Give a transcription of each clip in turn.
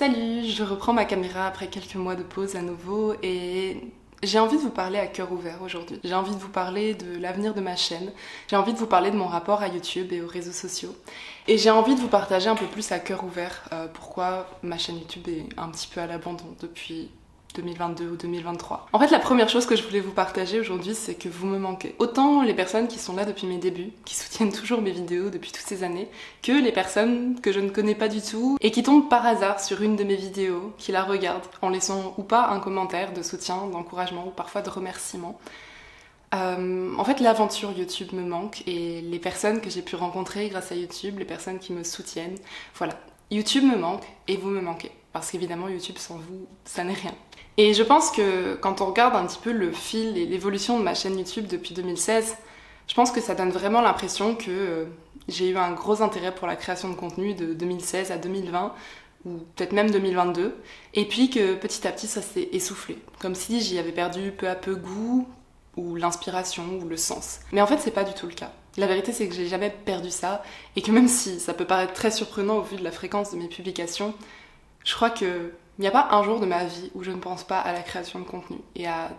Salut, je reprends ma caméra après quelques mois de pause à nouveau et j'ai envie de vous parler à cœur ouvert aujourd'hui. J'ai envie de vous parler de l'avenir de ma chaîne, j'ai envie de vous parler de mon rapport à YouTube et aux réseaux sociaux et j'ai envie de vous partager un peu plus à cœur ouvert pourquoi ma chaîne YouTube est un petit peu à l'abandon depuis 2022 ou 2023. En fait, la première chose que je voulais vous partager aujourd'hui, c'est que vous me manquez. Autant les personnes qui sont là depuis mes débuts, qui soutiennent toujours mes vidéos depuis toutes ces années, que les personnes que je ne connais pas du tout et qui tombent par hasard sur une de mes vidéos, qui la regardent en laissant ou pas un commentaire de soutien, d'encouragement ou parfois de remerciement. En fait, l'aventure YouTube me manque et les personnes que j'ai pu rencontrer grâce à YouTube, les personnes qui me soutiennent, voilà. YouTube me manque et vous me manquez. Parce qu'évidemment, YouTube sans vous, ça n'est rien. Et je pense que quand on regarde un petit peu le fil et l'évolution de ma chaîne YouTube depuis 2016, je pense que ça donne vraiment l'impression que j'ai eu un gros intérêt pour la création de contenu de 2016 à 2020, ou peut-être même 2022, et puis que petit à petit ça s'est essoufflé, comme si j'y avais perdu peu à peu goût, ou l'inspiration, ou le sens. Mais en fait, c'est pas du tout le cas. La vérité, c'est que j'ai jamais perdu ça, et que même si ça peut paraître très surprenant au vu de la fréquence de mes publications, je crois qu'il n'y a pas un jour de ma vie où je ne pense pas à la création de contenu et à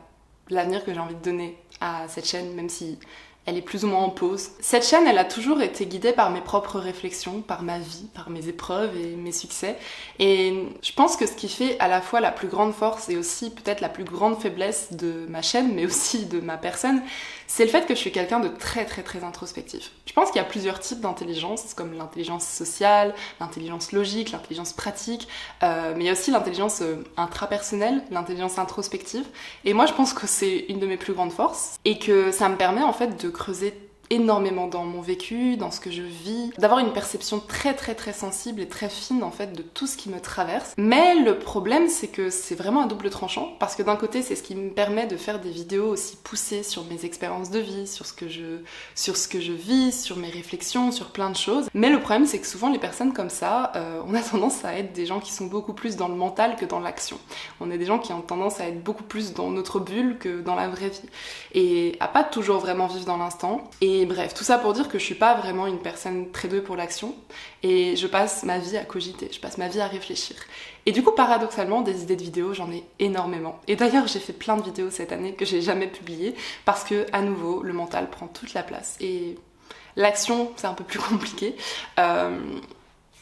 l'avenir que j'ai envie de donner à cette chaîne, même si elle est plus ou moins en pause. Cette chaîne, elle a toujours été guidée par mes propres réflexions, par ma vie, par mes épreuves et mes succès. Et je pense que ce qui fait à la fois la plus grande force et aussi peut-être la plus grande faiblesse de ma chaîne, mais aussi de ma personne, c'est le fait que je suis quelqu'un de très introspectif. Je pense qu'il y a plusieurs types d'intelligence, comme l'intelligence sociale, l'intelligence logique, l'intelligence pratique, mais il y a aussi l'intelligence intrapersonnelle, l'intelligence introspective. Et moi, je pense que c'est une de mes plus grandes forces et que ça me permet en fait de creuser énormément dans mon vécu, dans ce que je vis, d'avoir une perception très sensible et très fine en fait de tout ce qui me traverse. Mais le problème, c'est que c'est vraiment un double tranchant, parce que d'un côté, c'est ce qui me permet de faire des vidéos aussi poussées sur mes expériences de vie, sur ce que je vis, sur mes réflexions, sur plein de choses. Mais le problème, c'est que souvent les personnes comme ça, on a tendance à être des gens qui sont beaucoup plus dans le mental que dans l'action. On est des gens qui ont tendance à être beaucoup plus dans notre bulle que dans la vraie vie, et à pas toujours vraiment vivre dans l'instant. Et bref, tout ça pour dire que je suis pas vraiment une personne très douée pour l'action et je passe ma vie à cogiter, je passe ma vie à réfléchir. Et du coup, paradoxalement, des idées de vidéos, j'en ai énormément. Et d'ailleurs, j'ai fait plein de vidéos cette année que j'ai jamais publiées parce que, à nouveau, le mental prend toute la place et l'action, c'est un peu plus compliqué.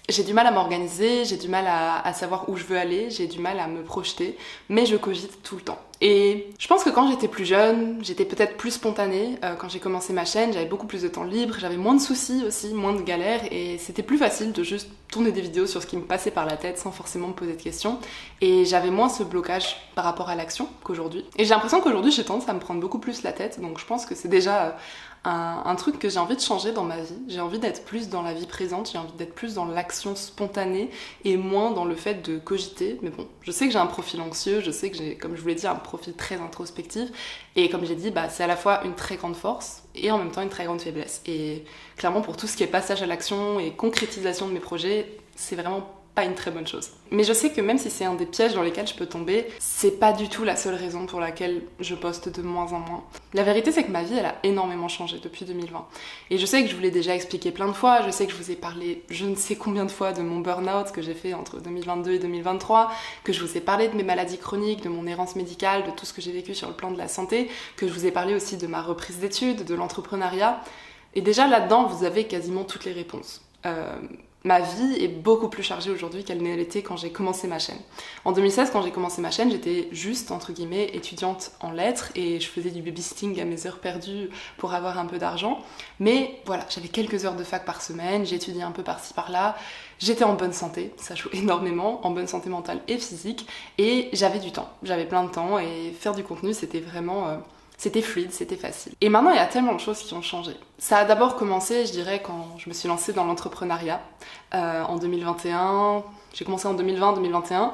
J'ai du mal à m'organiser, j'ai du mal à savoir où je veux aller, j'ai du mal à me projeter, mais je cogite tout le temps. Et je pense que quand j'étais plus jeune, j'étais peut-être plus spontanée. Quand j'ai commencé ma chaîne, j'avais beaucoup plus de temps libre, j'avais moins de soucis aussi, moins de galères, et c'était plus facile de juste tourner des vidéos sur ce qui me passait par la tête sans forcément me poser de questions. Et j'avais moins ce blocage par rapport à l'action qu'aujourd'hui. Et j'ai l'impression qu'aujourd'hui, j'ai tendance à me prendre beaucoup plus la tête, donc je pense que c'est déjà un truc que j'ai envie de changer dans ma vie. J'ai envie d'être plus dans la vie présente, j'ai envie d'être plus dans l'action spontanée et moins dans le fait de cogiter. Mais bon, je sais que j'ai un profil anxieux, je sais que j'ai, comme je vous l'ai dit, un profil très introspectif. Et comme j'ai dit, c'est à la fois une très grande force et en même temps une très grande faiblesse. Et clairement, pour tout ce qui est passage à l'action et concrétisation de mes projets, c'est vraiment pas une très bonne chose. Mais je sais que même si c'est un des pièges dans lesquels je peux tomber, c'est pas du tout la seule raison pour laquelle je poste de moins en moins. La vérité, c'est que ma vie, elle a énormément changé depuis 2020. Et je sais que je vous l'ai déjà expliqué plein de fois, je sais que je vous ai parlé je ne sais combien de fois de mon burn-out que j'ai fait entre 2022 et 2023, que je vous ai parlé de mes maladies chroniques, de mon errance médicale, de tout ce que j'ai vécu sur le plan de la santé, que je vous ai parlé aussi de ma reprise d'études, de l'entrepreneuriat. Et déjà là-dedans, vous avez quasiment toutes les réponses. Ma vie est beaucoup plus chargée aujourd'hui qu'elle ne l'était quand j'ai commencé ma chaîne. En 2016, quand j'ai commencé ma chaîne, j'étais juste, entre guillemets, étudiante en lettres et je faisais du babysitting à mes heures perdues pour avoir un peu d'argent. Mais voilà, j'avais quelques heures de fac par semaine, j'étudiais un peu par-ci par-là, j'étais en bonne santé, ça joue énormément, en bonne santé mentale et physique, et j'avais du temps, j'avais plein de temps et faire du contenu, c'était vraiment... C'était fluide, c'était facile. Et maintenant, il y a tellement de choses qui ont changé. Ça a d'abord commencé, je dirais, quand je me suis lancée dans l'entrepreneuriat en 2021. J'ai commencé en 2020-2021.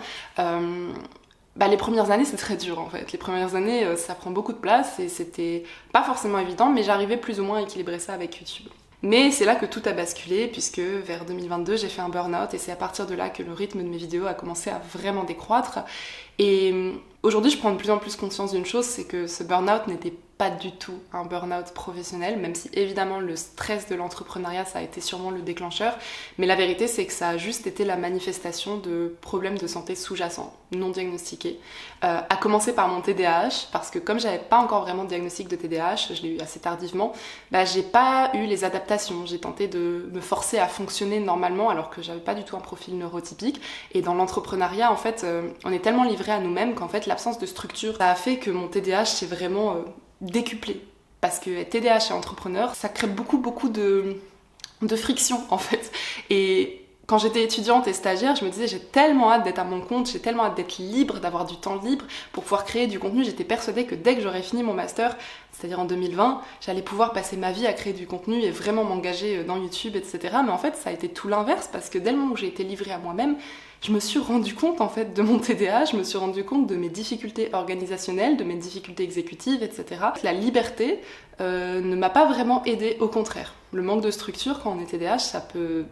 Les premières années, c'est très dur en fait. Les premières années, ça prend beaucoup de place et c'était pas forcément évident, mais j'arrivais plus ou moins à équilibrer ça avec YouTube. Mais c'est là que tout a basculé, puisque vers 2022, j'ai fait un burn-out et c'est à partir de là que le rythme de mes vidéos a commencé à vraiment décroître. Et Aujourd'hui, je prends de plus en plus conscience d'une chose, c'est que ce burn-out n'était pas du tout un burn-out professionnel, même si évidemment le stress de l'entrepreneuriat, ça a été sûrement le déclencheur, mais la vérité, c'est que ça a juste été la manifestation de problèmes de santé sous-jacents, non diagnostiqués, à commencer par mon TDAH, parce que comme j'avais pas encore vraiment de diagnostic de TDAH, je l'ai eu assez tardivement, j'ai pas eu les adaptations, j'ai tenté de me forcer à fonctionner normalement, alors que j'avais pas du tout un profil neurotypique, et dans l'entrepreneuriat, en fait, on est tellement livré à nous-mêmes qu'en fait, l'absence de structure, ça a fait que mon TDAH, c'est vraiment décuplé. Parce que être TDAH et entrepreneur, ça crée beaucoup de friction en fait. Et quand j'étais étudiante et stagiaire, je me disais j'ai tellement hâte d'être à mon compte, j'ai tellement hâte d'être libre, d'avoir du temps libre pour pouvoir créer du contenu. J'étais persuadée que dès que j'aurais fini mon master, c'est-à-dire en 2020, j'allais pouvoir passer ma vie à créer du contenu et vraiment m'engager dans YouTube, etc. Mais en fait, ça a été tout l'inverse parce que dès le moment où j'ai été livrée à moi-même, je me suis rendu compte en fait de mon TDAH, je me suis rendu compte de mes difficultés organisationnelles, de mes difficultés exécutives, etc. La liberté ne m'a pas vraiment aidée, au contraire. Le manque de structure quand on est TDAH,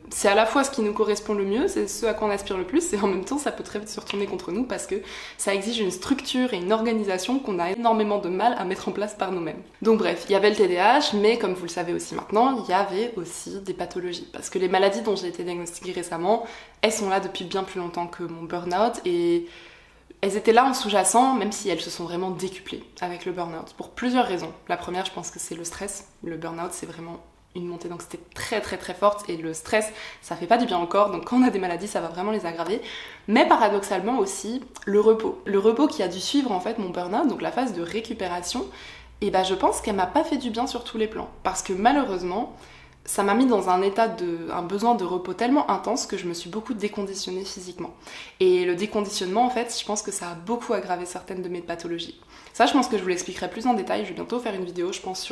c'est à la fois ce qui nous correspond le mieux, c'est ce à quoi on aspire le plus, et en même temps ça peut très vite se retourner contre nous parce que ça exige une structure et une organisation qu'on a énormément de mal à mettre en place par nous-mêmes. Donc bref, il y avait le TDAH, mais comme vous le savez aussi maintenant, il y avait aussi des pathologies. Parce que les maladies dont j'ai été diagnostiquée récemment, elles sont là depuis bien plus longtemps que mon burn-out, et elles étaient là en sous-jacent, même si elles se sont vraiment décuplées avec le burn-out, pour plusieurs raisons. La première, je pense que c'est le stress. Le burn-out, c'est vraiment une montée d'anxiété très très très forte, et le stress, ça fait pas du bien au corps, donc quand on a des maladies, ça va vraiment les aggraver. Mais paradoxalement aussi, le repos. Le repos qui a dû suivre en fait mon burn-out, donc la phase de récupération, et je pense qu'elle m'a pas fait du bien sur tous les plans. Parce que malheureusement, ça m'a mis dans un besoin de repos tellement intense que je me suis beaucoup déconditionnée physiquement. Et le déconditionnement, en fait, je pense que ça a beaucoup aggravé certaines de mes pathologies. Ça, je pense que je vous l'expliquerai plus en détail. Je vais bientôt faire une vidéo, je pense,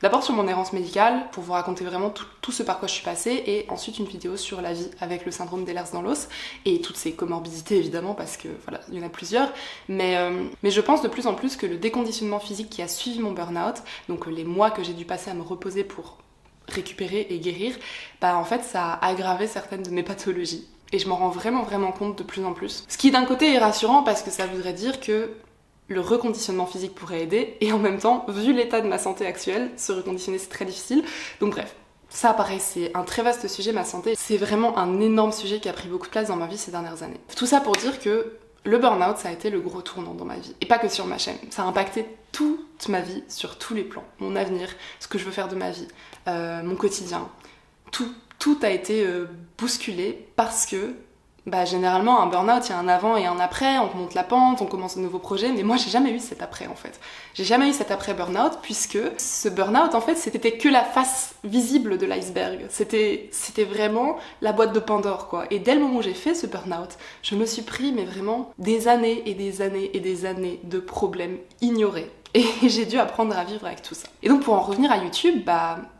d'abord sur mon errance médicale, pour vous raconter vraiment tout ce par quoi je suis passée, et ensuite une vidéo sur la vie avec le syndrome d'Ehlers-Danlos, et toutes ces comorbidités, évidemment, parce que, voilà, il y en a plusieurs. Mais je pense de plus en plus que le déconditionnement physique qui a suivi mon burn-out, donc les mois que j'ai dû passer à me reposer pour récupérer et guérir, en fait ça a aggravé certaines de mes pathologies. Et je m'en rends vraiment compte de plus en plus. Ce qui d'un côté est rassurant parce que ça voudrait dire que le reconditionnement physique pourrait aider, et en même temps, vu l'état de ma santé actuelle, se reconditionner c'est très difficile. Donc bref, ça pareil, c'est un très vaste sujet, ma santé. C'est vraiment un énorme sujet qui a pris beaucoup de place dans ma vie ces dernières années. Tout ça pour dire que le burn-out, ça a été le gros tournant dans ma vie. Et pas que sur ma chaîne. Ça a impacté toute ma vie, sur tous les plans. Mon avenir, ce que je veux faire de ma vie, mon quotidien. Tout a été bousculé parce que généralement, un burn-out, il y a un avant et un après, on remonte la pente, on commence un nouveau projet, mais moi, j'ai jamais eu cet après, en fait. J'ai jamais eu cet après burn-out, puisque ce burn-out, en fait, c'était que la face visible de l'iceberg. C'était vraiment la boîte de Pandore, quoi. Et dès le moment où j'ai fait ce burn-out, je me suis pris, mais vraiment, des années et des années et des années de problèmes ignorés. Et j'ai dû apprendre à vivre avec tout ça. Et donc, pour en revenir à YouTube,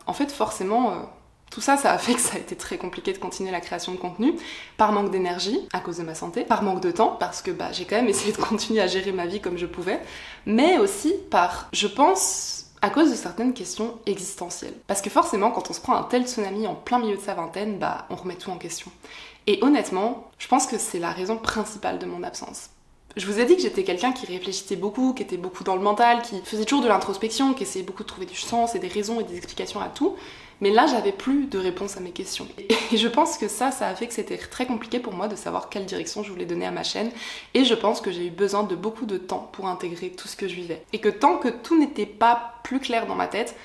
en fait, forcément... tout ça, ça a fait que ça a été très compliqué de continuer la création de contenu, par manque d'énergie, à cause de ma santé, par manque de temps, parce que j'ai quand même essayé de continuer à gérer ma vie comme je pouvais, mais aussi par, je pense, à cause de certaines questions existentielles. Parce que forcément, quand on se prend un tel tsunami en plein milieu de sa vingtaine, on remet tout en question. Et honnêtement, je pense que c'est la raison principale de mon absence. Je vous ai dit que j'étais quelqu'un qui réfléchissait beaucoup, qui était beaucoup dans le mental, qui faisait toujours de l'introspection, qui essayait beaucoup de trouver du sens et des raisons et des explications à tout. Mais là, j'avais plus de réponse à mes questions. Et je pense que ça a fait que c'était très compliqué pour moi de savoir quelle direction je voulais donner à ma chaîne. Et je pense que j'ai eu besoin de beaucoup de temps pour intégrer tout ce que je vivais. Et que tant que tout n'était pas plus clair dans ma tête,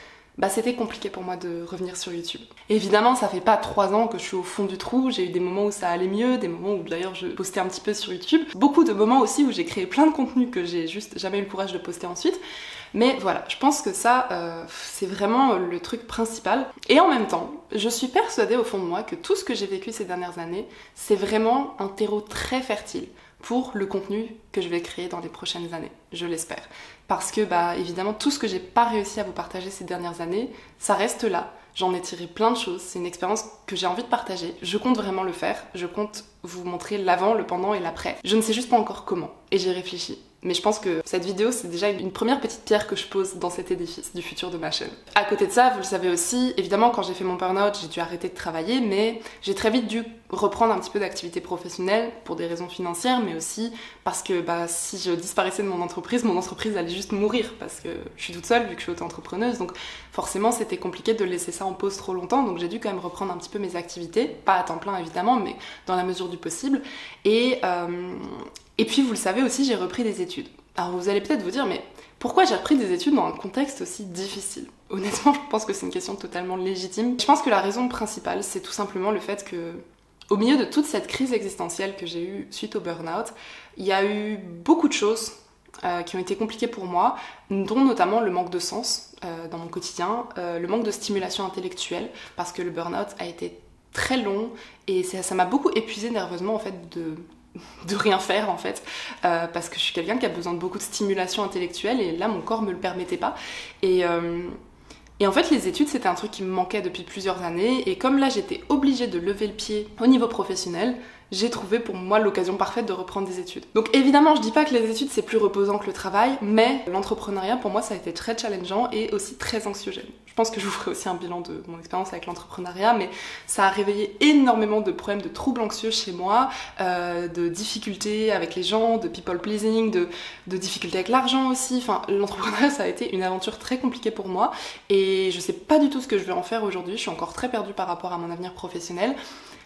c'était compliqué pour moi de revenir sur YouTube. Et évidemment, ça fait pas 3 ans que je suis au fond du trou, j'ai eu des moments où ça allait mieux, des moments où d'ailleurs je postais un petit peu sur YouTube, beaucoup de moments aussi où j'ai créé plein de contenus que j'ai juste jamais eu le courage de poster ensuite. Mais voilà, je pense que ça, c'est vraiment le truc principal. Et en même temps, je suis persuadée au fond de moi que tout ce que j'ai vécu ces dernières années, c'est vraiment un terreau très fertile pour le contenu que je vais créer dans les prochaines années, je l'espère. Parce que, évidemment, tout ce que j'ai pas réussi à vous partager ces dernières années, ça reste là. J'en ai tiré plein de choses, c'est une expérience que j'ai envie de partager. Je compte vraiment le faire, je compte vous montrer l'avant, le pendant et l'après. Je ne sais juste pas encore comment, et j'y réfléchis. Mais je pense que cette vidéo, c'est déjà une première petite pierre que je pose dans cet édifice du futur de ma chaîne. À côté de ça, vous le savez aussi, évidemment quand j'ai fait mon burn-out, j'ai dû arrêter de travailler, mais j'ai très vite dû reprendre un petit peu d'activité professionnelle pour des raisons financières, mais aussi parce que si je disparaissais de mon entreprise allait juste mourir, parce que je suis toute seule vu que je suis auto-entrepreneuse, donc forcément c'était compliqué de laisser ça en pause trop longtemps, donc j'ai dû quand même reprendre un petit peu mes activités, pas à temps plein évidemment, mais dans la mesure du possible. Et puis vous le savez aussi, j'ai repris des études. Alors vous allez peut-être vous dire, mais pourquoi j'ai repris des études dans un contexte aussi difficile? Honnêtement, je pense que c'est une question totalement légitime. Je pense que la raison principale, c'est tout simplement le fait que, au milieu de toute cette crise existentielle que j'ai eue suite au burn-out, il y a eu beaucoup de choses qui ont été compliquées pour moi, dont notamment le manque de sens dans mon quotidien, le manque de stimulation intellectuelle, parce que le burn-out a été très long et ça m'a beaucoup épuisée nerveusement en fait de rien faire en fait, parce que je suis quelqu'un qui a besoin de beaucoup de stimulation intellectuelle et là mon corps me le permettait pas. Et en fait les études c'était un truc qui me manquait depuis plusieurs années et comme là j'étais obligée de lever le pied au niveau professionnel, j'ai trouvé pour moi l'occasion parfaite de reprendre des études. Donc évidemment je dis pas que les études c'est plus reposant que le travail, mais l'entrepreneuriat pour moi ça a été très challengeant et aussi très anxiogène. Je pense que je vous ferai aussi un bilan de mon expérience avec l'entrepreneuriat, mais ça a réveillé énormément de problèmes de troubles anxieux chez moi, de difficultés avec les gens, de people pleasing, de difficultés avec l'argent aussi. Enfin, l'entrepreneuriat ça a été une aventure très compliquée pour moi et je sais pas du tout ce que je vais en faire aujourd'hui, je suis encore très perdue par rapport à mon avenir professionnel.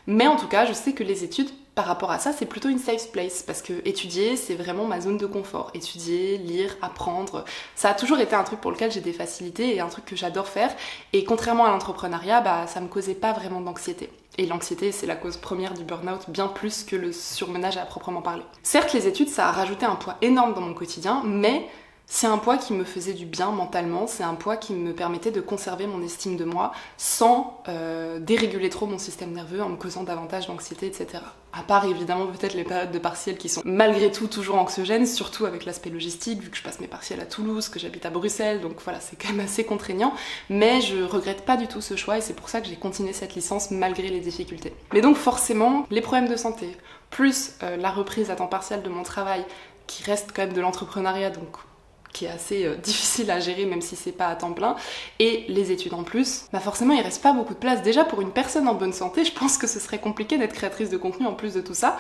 Mais en tout cas, je sais que les études, par rapport à ça, c'est plutôt une safe place parce que étudier, c'est vraiment ma zone de confort. Étudier, lire, apprendre, ça a toujours été un truc pour lequel j'ai des facilités et un truc que j'adore faire. Et contrairement à l'entrepreneuriat, ça me causait pas vraiment d'anxiété. Et l'anxiété, c'est la cause première du burn-out, bien plus que le surmenage à proprement parler. Certes, les études, ça a rajouté un poids énorme dans mon quotidien, mais c'est un poids qui me faisait du bien mentalement, c'est un poids qui me permettait de conserver mon estime de moi sans déréguler trop mon système nerveux en me causant davantage d'anxiété, etc. À part évidemment peut-être les périodes de partiels qui sont malgré tout toujours anxiogènes, surtout avec l'aspect logistique, vu que je passe mes partiels à Toulouse, que j'habite à Bruxelles, donc voilà, c'est quand même assez contraignant, mais je regrette pas du tout ce choix et c'est pour ça que j'ai continué cette licence malgré les difficultés. Mais donc forcément, les problèmes de santé, plus la reprise à temps partiel de mon travail, qui reste quand même de l'entrepreneuriat, donc qui est assez difficile à gérer même si c'est pas à temps plein, et les études en plus, forcément il reste pas beaucoup de place. Déjà pour une personne en bonne santé, je pense que ce serait compliqué d'être créatrice de contenu en plus de tout ça,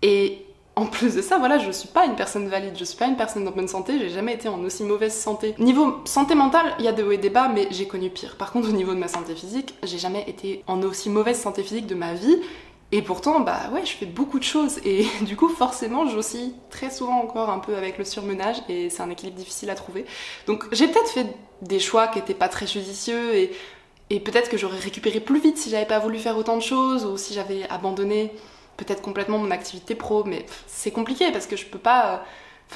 et en plus de ça, voilà, je suis pas une personne valide, je suis pas une personne en bonne santé, j'ai jamais été en aussi mauvaise santé. Niveau santé mentale, il y a des hauts et des bas, mais j'ai connu pire. Par contre au niveau de ma santé physique, j'ai jamais été en aussi mauvaise santé physique de ma vie, et pourtant, je fais beaucoup de choses et du coup, forcément, j'oscille très souvent encore un peu avec le surmenage et c'est un équilibre difficile à trouver. Donc, j'ai peut-être fait des choix qui étaient pas très judicieux et peut-être que j'aurais récupéré plus vite si j'avais pas voulu faire autant de choses ou si j'avais abandonné peut-être complètement mon activité pro, mais c'est compliqué parce que je peux pas...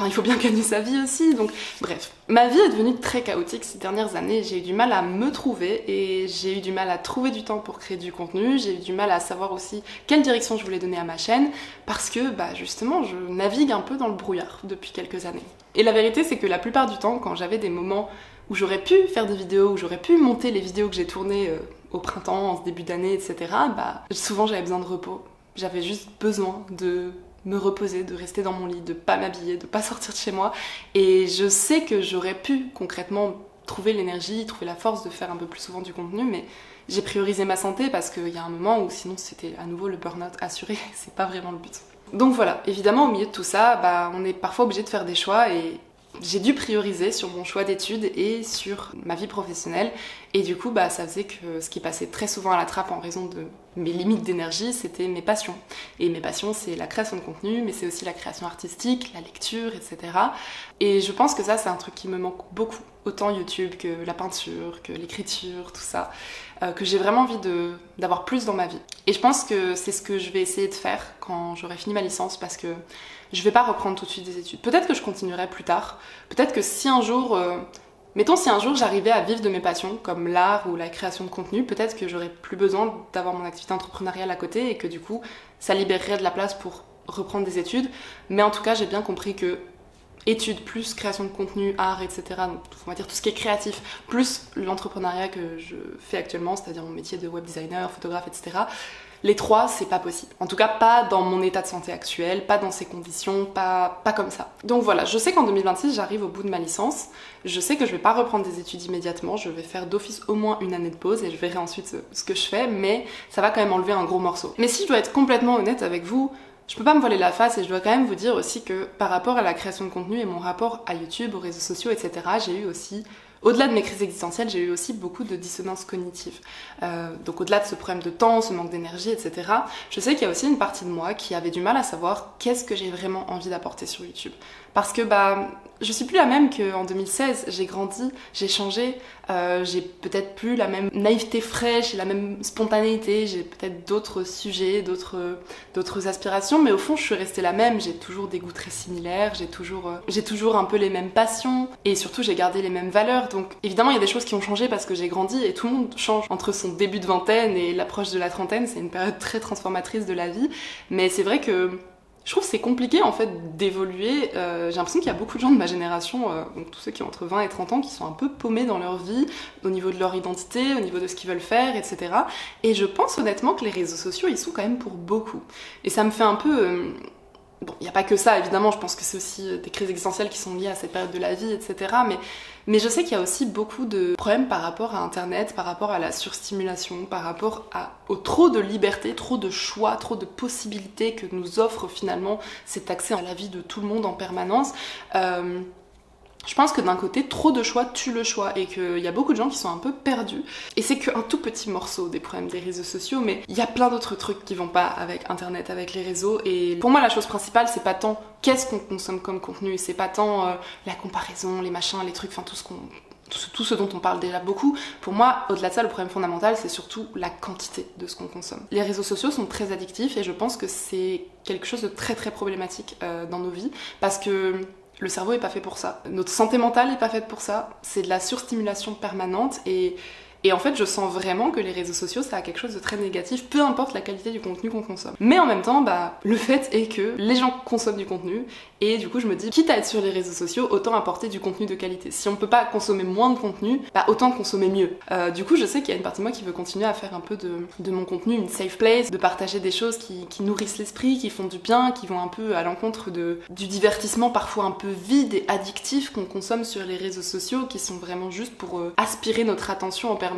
il faut bien gagner sa vie aussi, donc bref. Ma vie est devenue très chaotique ces dernières années, j'ai eu du mal à me trouver et j'ai eu du mal à trouver du temps pour créer du contenu, j'ai eu du mal à savoir aussi quelle direction je voulais donner à ma chaîne, parce que justement je navigue un peu dans le brouillard depuis quelques années. Et la vérité c'est que la plupart du temps, quand j'avais des moments où j'aurais pu faire des vidéos, où j'aurais pu monter les vidéos que j'ai tournées au printemps, en ce début d'année, etc., souvent j'avais besoin de repos. J'avais juste besoin de me reposer, de rester dans mon lit, de pas m'habiller, de pas sortir de chez moi. Et je sais que j'aurais pu concrètement trouver l'énergie, trouver la force de faire un peu plus souvent du contenu, mais j'ai priorisé ma santé parce qu'il y a un moment où sinon c'était à nouveau le burn-out assuré, c'est pas vraiment le but. Donc voilà, évidemment au milieu de tout ça, on est parfois obligé de faire des choix et j'ai dû prioriser sur mon choix d'études et sur ma vie professionnelle et du coup ça faisait que ce qui passait très souvent à la trappe en raison de mes limites d'énergie, c'était mes passions. Et mes passions, c'est la création de contenu, mais c'est aussi la création artistique, la lecture, etc. Et je pense que ça, c'est un truc qui me manque beaucoup. Autant YouTube que la peinture, que l'écriture, tout ça. Que j'ai vraiment envie d'avoir plus dans ma vie. Et je pense que c'est ce que je vais essayer de faire quand j'aurai fini ma licence, parce que je vais pas reprendre tout de suite des études. Peut-être que je continuerai plus tard. Peut-être que si un jour... Mettons si un jour j'arrivais à vivre de mes passions, comme l'art ou la création de contenu, peut-être que j'aurais plus besoin d'avoir mon activité entrepreneuriale à côté et que du coup ça libérerait de la place pour reprendre des études. Mais en tout cas j'ai bien compris que études plus création de contenu, art, etc., donc on va dire tout ce qui est créatif, plus l'entrepreneuriat que je fais actuellement, c'est-à-dire mon métier de web designer, photographe, etc., les trois, c'est pas possible. En tout cas, pas dans mon état de santé actuel, pas dans ces conditions, pas comme ça. Donc voilà, je sais qu'en 2026, j'arrive au bout de ma licence. Je sais que je vais pas reprendre des études immédiatement, je vais faire d'office au moins une année de pause et je verrai ensuite ce que je fais, mais ça va quand même enlever un gros morceau. Mais si je dois être complètement honnête avec vous, je peux pas me voiler la face et je dois quand même vous dire aussi que par rapport à la création de contenu et mon rapport à YouTube, aux réseaux sociaux, etc., j'ai eu aussi, au-delà de mes crises existentielles, j'ai eu aussi beaucoup de dissonance cognitive. Donc au-delà de ce problème de temps, ce manque d'énergie, etc., je sais qu'il y a aussi une partie de moi qui avait du mal à savoir qu'est-ce que j'ai vraiment envie d'apporter sur YouTube. Parce que je suis plus la même qu'en 2016, j'ai grandi, j'ai changé, j'ai peut-être plus la même naïveté fraîche et la même spontanéité, j'ai peut-être d'autres sujets, d'autres aspirations, mais au fond je suis restée la même, j'ai toujours des goûts très similaires, j'ai toujours un peu les mêmes passions, et surtout j'ai gardé les mêmes valeurs, donc évidemment il y a des choses qui ont changé parce que j'ai grandi, et tout le monde change entre son début de vingtaine et l'approche de la trentaine, c'est une période très transformatrice de la vie, mais c'est vrai que je trouve que c'est compliqué en fait d'évoluer. J'ai l'impression qu'il y a beaucoup de gens de ma génération, donc tous ceux qui ont entre 20 et 30 ans, qui sont un peu paumés dans leur vie, au niveau de leur identité, au niveau de ce qu'ils veulent faire, etc. Et je pense honnêtement que les réseaux sociaux, ils sont quand même pour beaucoup. Et ça me fait un peu... Bon, il n'y a pas que ça, évidemment, je pense que c'est aussi des crises existentielles qui sont liées à cette période de la vie, etc. Mais je sais qu'il y a aussi beaucoup de problèmes par rapport à Internet, par rapport à la surstimulation, par rapport au trop de liberté, trop de choix, trop de possibilités que nous offre finalement cet accès à la vie de tout le monde en permanence. Je pense que d'un côté, trop de choix tue le choix et qu'il y a beaucoup de gens qui sont un peu perdus. Et c'est qu'un tout petit morceau des problèmes des réseaux sociaux, mais il y a plein d'autres trucs qui vont pas avec Internet, avec les réseaux. Et pour moi, la chose principale, c'est pas tant qu'est-ce qu'on consomme comme contenu, c'est pas tant la comparaison, les machins, les trucs, enfin tout ce dont on parle déjà beaucoup. Pour moi, au-delà de ça, le problème fondamental, c'est surtout la quantité de ce qu'on consomme. Les réseaux sociaux sont très addictifs et je pense que c'est quelque chose de très très problématique dans nos vies parce que le cerveau est pas fait pour ça. Notre santé mentale est pas faite pour ça. C'est de la surstimulation permanente et en fait, je sens vraiment que les réseaux sociaux, ça a quelque chose de très négatif, peu importe la qualité du contenu qu'on consomme. Mais en même temps, le fait est que les gens consomment du contenu, et du coup, je me dis, quitte à être sur les réseaux sociaux, autant apporter du contenu de qualité. Si on peut pas consommer moins de contenu, autant consommer mieux. Du coup, je sais qu'il y a une partie de moi qui veut continuer à faire un peu de mon contenu une safe place, de partager des choses qui nourrissent l'esprit, qui font du bien, qui vont un peu à l'encontre du divertissement parfois un peu vide et addictif qu'on consomme sur les réseaux sociaux, qui sont vraiment juste pour aspirer notre attention en permanence.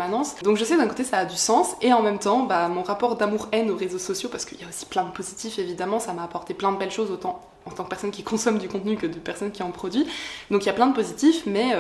Donc je sais d'un côté ça a du sens et en même temps mon rapport d'amour-haine aux réseaux sociaux, parce qu'il y a aussi plein de positifs évidemment, ça m'a apporté plein de belles choses autant en tant que personne qui consomme du contenu que de personne qui en produit, donc il y a plein de positifs, mais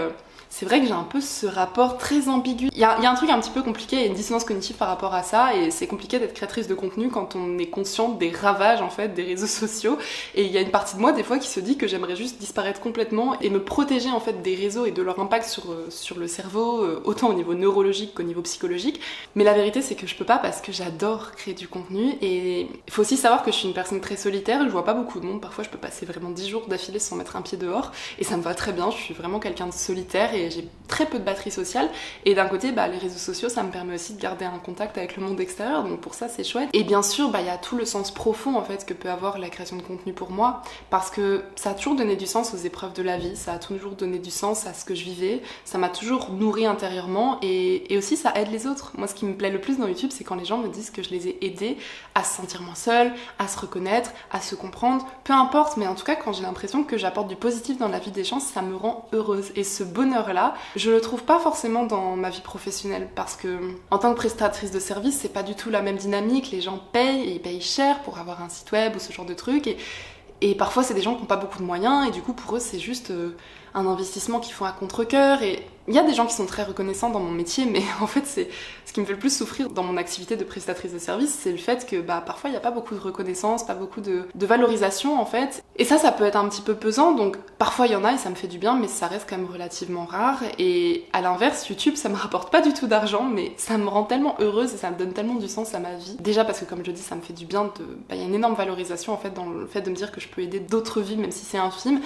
c'est vrai que j'ai un peu ce rapport très ambigu. Il y a un truc un petit peu compliqué, il y a une dissonance cognitive par rapport à ça, et c'est compliqué d'être créatrice de contenu quand on est consciente des ravages en fait des réseaux sociaux, et il y a une partie de moi des fois qui se dit que j'aimerais juste disparaître complètement et me protéger en fait des réseaux et de leur impact sur le cerveau, autant au niveau neurologique qu'au niveau psychologique, mais la vérité c'est que je peux pas parce que j'adore créer du contenu, et il faut aussi savoir que je suis une personne très solitaire, je vois pas beaucoup de monde, parfois je peux passer vraiment 10 jours d'affilée sans mettre un pied dehors, et ça me va très bien, je suis vraiment quelqu'un de solitaire, et j'ai très peu de batterie sociale, et d'un côté les réseaux sociaux ça me permet aussi de garder un contact avec le monde extérieur, donc pour ça c'est chouette. Et bien sûr il y a tout le sens profond en fait que peut avoir la création de contenu pour moi, parce que ça a toujours donné du sens aux épreuves de la vie, ça a toujours donné du sens à ce que je vivais, ça m'a toujours nourri intérieurement, et aussi ça aide les autres. Moi ce qui me plaît le plus dans YouTube, c'est quand les gens me disent que je les ai aidés à se sentir moins seuls, à se reconnaître, à se comprendre, peu importe, mais en tout cas quand j'ai l'impression que j'apporte du positif dans la vie des gens, ça me rend heureuse, et ce bonheur là je le trouve pas forcément dans ma vie professionnelle, parce que en tant que prestatrice de service, c'est pas du tout la même dynamique, les gens payent, et ils payent cher pour avoir un site web ou ce genre de trucs, et parfois c'est des gens qui n'ont pas beaucoup de moyens, et du coup pour eux c'est juste un investissement qu'ils font à contre-cœur, et il y a des gens qui sont très reconnaissants dans mon métier, mais en fait c'est ce qui me fait le plus souffrir dans mon activité de prestatrice de service, c'est le fait que parfois il n'y a pas beaucoup de reconnaissance, pas beaucoup de valorisation en fait, et ça peut être un petit peu pesant, donc parfois il y en a et ça me fait du bien, mais ça reste quand même relativement rare. Et à l'inverse, YouTube ça me rapporte pas du tout d'argent, mais ça me rend tellement heureuse et ça me donne tellement du sens à ma vie, déjà parce que comme je dis ça me fait du bien, il y a une énorme valorisation en fait dans le fait de me dire que je peux aider d'autres vies même si c'est infime,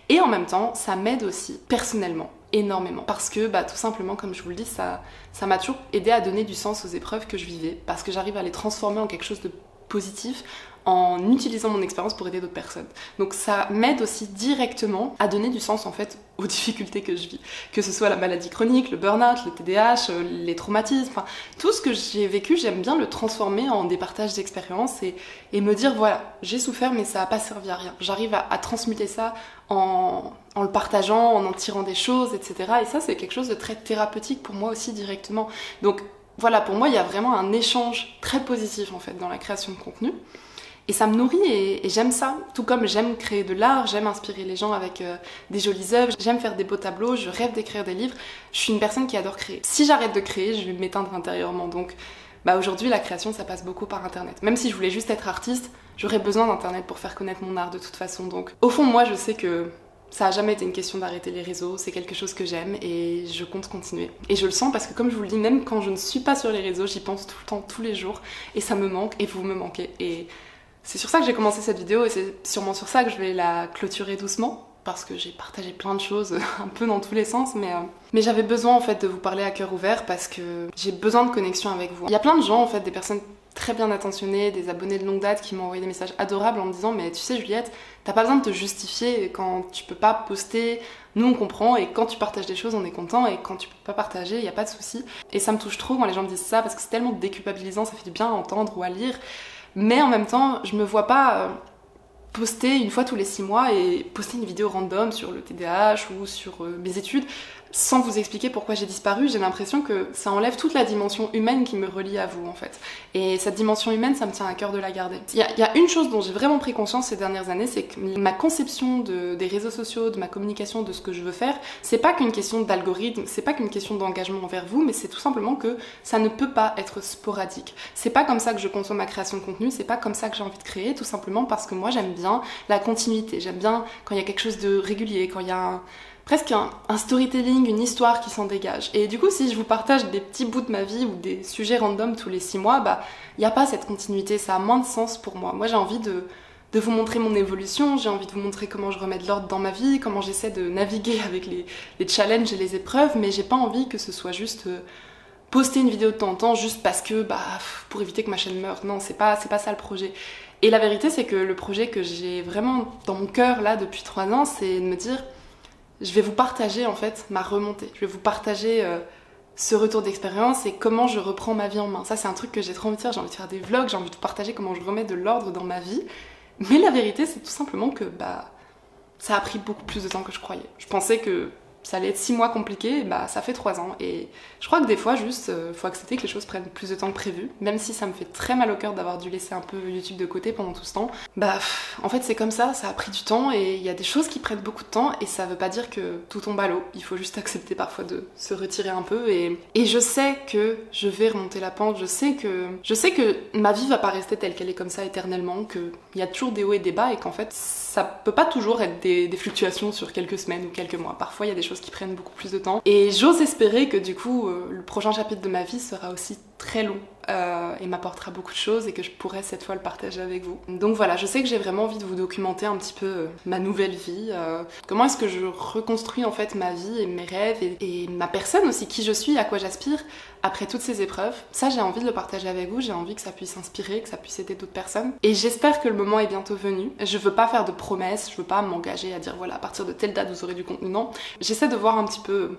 et en même temps ça m'aide aussi personnellement énormément, parce que tout simplement comme je vous le dis, ça m'a toujours aidé à donner du sens aux épreuves que je vivais, parce que j'arrive à les transformer en quelque chose de positif, en utilisant mon expérience pour aider d'autres personnes. Donc ça m'aide aussi directement à donner du sens en fait aux difficultés que je vis. Que ce soit la maladie chronique, le burn-out, le TDAH, les traumatismes, enfin, tout ce que j'ai vécu, j'aime bien le transformer en des partages d'expériences et me dire voilà, j'ai souffert mais ça n'a pas servi à rien. J'arrive à transmuter ça en le partageant, en tirant des choses, etc. Et ça c'est quelque chose de très thérapeutique pour moi aussi directement. Donc voilà, pour moi il y a vraiment un échange très positif en fait dans la création de contenu. Et ça me nourrit et j'aime ça, tout comme j'aime créer de l'art, j'aime inspirer les gens avec des jolies œuvres, j'aime faire des beaux tableaux, je rêve d'écrire des livres. Je suis une personne qui adore créer. Si j'arrête de créer, je vais m'éteindre intérieurement. Donc aujourd'hui, la création, ça passe beaucoup par Internet. Même si je voulais juste être artiste, j'aurais besoin d'Internet pour faire connaître mon art de toute façon. Donc au fond, moi, je sais que ça a jamais été une question d'arrêter les réseaux, c'est quelque chose que j'aime et je compte continuer. Et je le sens parce que comme je vous le dis, même quand je ne suis pas sur les réseaux, j'y pense tout le temps, tous les jours, et ça me manque et vous me manquez. Et c'est sur ça que j'ai commencé cette vidéo et c'est sûrement sur ça que je vais la clôturer doucement parce que j'ai partagé plein de choses un peu dans tous les sens mais j'avais besoin en fait de vous parler à cœur ouvert parce que j'ai besoin de connexion avec vous. Il y a plein de gens en fait, des personnes très bien attentionnées, des abonnés de longue date qui m'ont envoyé des messages adorables en me disant mais tu sais Juliette, t'as pas besoin de te justifier quand tu peux pas poster, nous on comprend et quand tu partages des choses on est content et quand tu peux pas partager il y a pas de souci. Et ça me touche trop quand les gens me disent ça parce que c'est tellement déculpabilisant, ça fait du bien à entendre ou à lire. Mais en même temps, je me vois pas poster une fois tous les 6 mois et poster une vidéo random sur le TDAH ou sur mes études sans vous expliquer pourquoi j'ai disparu. J'ai l'impression que ça enlève toute la dimension humaine qui me relie à vous en fait. Et cette dimension humaine, ça me tient à cœur de la garder. Il y a une chose dont j'ai vraiment pris conscience ces dernières années, c'est que ma conception des réseaux sociaux, de ma communication, de ce que je veux faire, c'est pas qu'une question d'algorithme, c'est pas qu'une question d'engagement envers vous, mais c'est tout simplement que ça ne peut pas être sporadique. C'est pas comme ça que je consomme ma création de contenu, c'est pas comme ça que j'ai envie de créer, tout simplement parce que moi j'aime bien la continuité, j'aime bien quand il y a quelque chose de régulier, quand il y a presque un storytelling, une histoire qui s'en dégage. Et du coup, si je vous partage des petits bouts de ma vie ou des sujets random tous les 6 mois, il n'y a pas cette continuité, ça a moins de sens pour moi. Moi, j'ai envie de vous montrer mon évolution, j'ai envie de vous montrer comment je remets de l'ordre dans ma vie, comment j'essaie de naviguer avec les challenges et les épreuves, mais j'ai pas envie que ce soit juste poster une vidéo de temps en temps juste parce que, pour éviter que ma chaîne meure. Non, c'est pas ça le projet. Et la vérité, c'est que le projet que j'ai vraiment dans mon cœur là depuis 3 ans, c'est de me dire je vais vous partager en fait ma remontée. Je vais vous partager ce retour d'expérience et comment je reprends ma vie en main. Ça c'est un truc que j'ai trop envie de faire, j'ai envie de faire des vlogs, j'ai envie de vous partager comment je remets de l'ordre dans ma vie. Mais la vérité c'est tout simplement que ça a pris beaucoup plus de temps que je croyais. Je pensais que ça allait être 6 mois compliqués, ça fait 3 ans. Et je crois que des fois, juste, faut accepter que les choses prennent plus de temps que prévu. Même si ça me fait très mal au cœur d'avoir dû laisser un peu YouTube de côté pendant tout ce temps. En fait, c'est comme ça a pris du temps et il y a des choses qui prennent beaucoup de temps et ça veut pas dire que tout tombe à l'eau. Il faut juste accepter parfois de se retirer un peu et je sais que je vais remonter la pente. Je sais que ma vie va pas rester telle qu'elle est comme ça éternellement, qu'il y a toujours des hauts et des bas et qu'en fait, ça peut pas toujours être des fluctuations sur quelques semaines ou quelques mois. Parfois, il y a des choses qui prennent beaucoup plus de temps. Et j'ose espérer que du coup, le prochain chapitre de ma vie sera aussi très long et m'apportera beaucoup de choses et que je pourrai cette fois le partager avec vous. Donc voilà, je sais que j'ai vraiment envie de vous documenter un petit peu ma nouvelle vie, comment est-ce que je reconstruis en fait ma vie et mes rêves et ma personne aussi, qui je suis, à quoi j'aspire après toutes ces épreuves. Ça, j'ai envie de le partager avec vous, j'ai envie que ça puisse inspirer, que ça puisse aider d'autres personnes. Et j'espère que le moment est bientôt venu. Je veux pas faire de promesses, je veux pas m'engager à dire voilà, à partir de telle date vous aurez du contenu. Non, j'essaie de voir un petit peu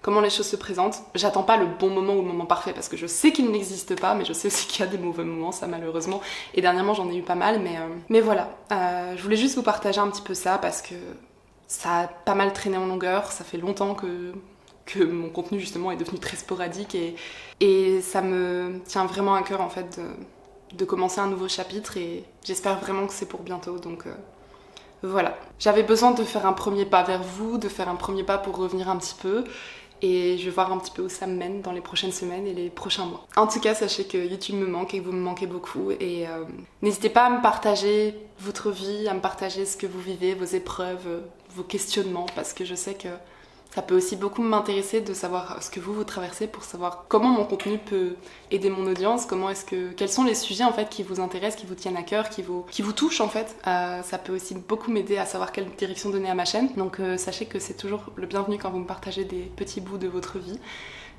comment les choses se présentent. J'attends pas le bon moment ou le moment parfait parce que je sais qu'il n'existe pas, mais je sais aussi qu'il y a des mauvais moments, ça malheureusement. Et dernièrement j'en ai eu pas mal, mais voilà. Je voulais juste vous partager un petit peu ça parce que ça a pas mal traîné en longueur, ça fait longtemps que mon contenu justement est devenu très sporadique et ça me tient vraiment à cœur en fait de commencer un nouveau chapitre et j'espère vraiment que c'est pour bientôt, donc voilà. J'avais besoin de faire un premier pas vers vous, de faire un premier pas pour revenir un petit peu et je vais voir un petit peu où ça me mène dans les prochaines semaines et les prochains mois. En tout cas, sachez que YouTube me manque et que vous me manquez beaucoup et n'hésitez pas à me partager votre vie, à me partager ce que vous vivez, vos épreuves, vos questionnements parce que je sais que ça peut aussi beaucoup m'intéresser de savoir ce que vous traversez pour savoir comment mon contenu peut aider mon audience, quels sont les sujets en fait qui vous intéressent, qui vous tiennent à cœur, qui vous touchent en fait. Ça peut aussi beaucoup m'aider à savoir quelle direction donner à ma chaîne. Donc sachez que c'est toujours le bienvenu quand vous me partagez des petits bouts de votre vie.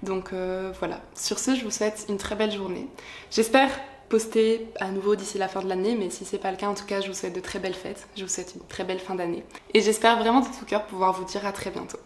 Donc voilà. Sur ce, je vous souhaite une très belle journée. J'espère poster à nouveau d'ici la fin de l'année, mais si c'est pas le cas, en tout cas, je vous souhaite de très belles fêtes, je vous souhaite une très belle fin d'année. Et j'espère vraiment de tout cœur pouvoir vous dire à très bientôt.